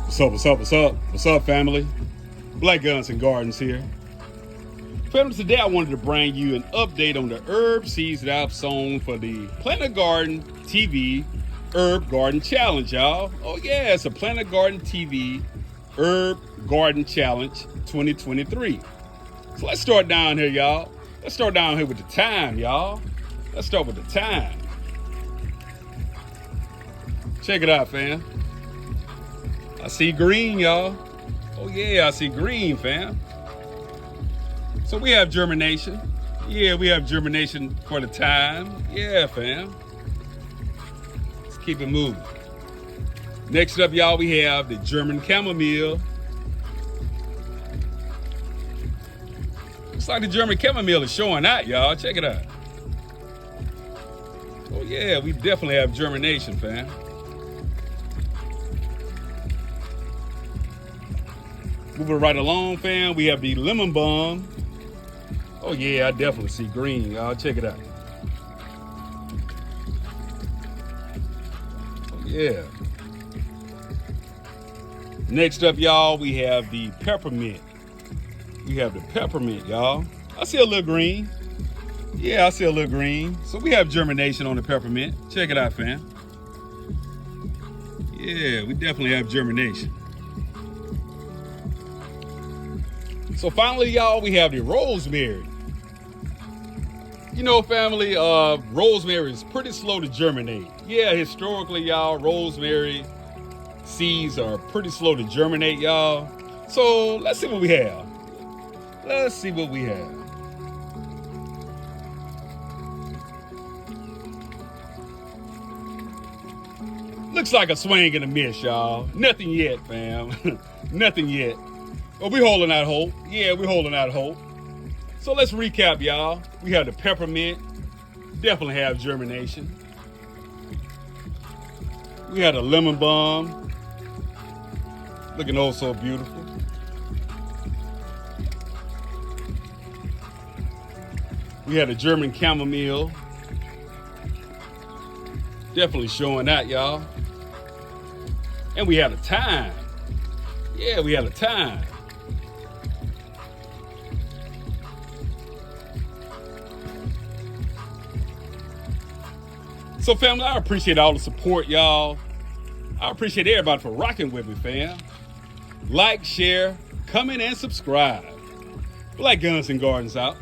What's up, what's up, what's up? What's up, family? Black Guns and Gardens here. Family, today I wanted to bring you an update on the herb seeds that I've sown for the Plant a Garden TV Herb Garden Challenge, y'all. Oh yeah, it's a Plant a Garden TV Herb Garden Challenge 2023. So let's start down here, y'all. Let's start down here with the thyme, y'all. Let's start with the thyme. Check it out, fam. I see green, y'all. Oh yeah, I see green, fam. So we have germination. Yeah, we have germination for the thyme. Yeah, fam. Let's keep it moving. Next up, y'all, we have the German chamomile. Looks like the German chamomile is showing out, y'all. Check it out. Oh yeah, we definitely have germination, fam. Moving right along, fam, we have the lemon balm. Oh yeah, I definitely see green, y'all. Check it out. Oh yeah. Next up, y'all, we have the peppermint. We have the peppermint, y'all. I see a little green. Yeah, I see a little green. So we have germination on the peppermint. Check it out, fam. Yeah, we definitely have germination. So finally, y'all, we have the rosemary. You know, family, rosemary is pretty slow to germinate. Yeah, historically, y'all, rosemary seeds are pretty slow to germinate, y'all. So let's see what we have. Let's see what we have. Looks like a swing and a miss, y'all. Nothing yet, fam. Nothing yet. But we're holding out hope. Yeah, we're holding out hope. So let's recap, y'all. We have the peppermint. Definitely have germination. We had a lemon balm. Looking oh so beautiful. We had a German chamomile. Definitely showing that, y'all. And we had a thyme. Yeah, we had a thyme. So family, I appreciate all the support, y'all. I appreciate everybody for rocking with me, fam. Like, share, comment, and subscribe. Black Guns and Gardens out.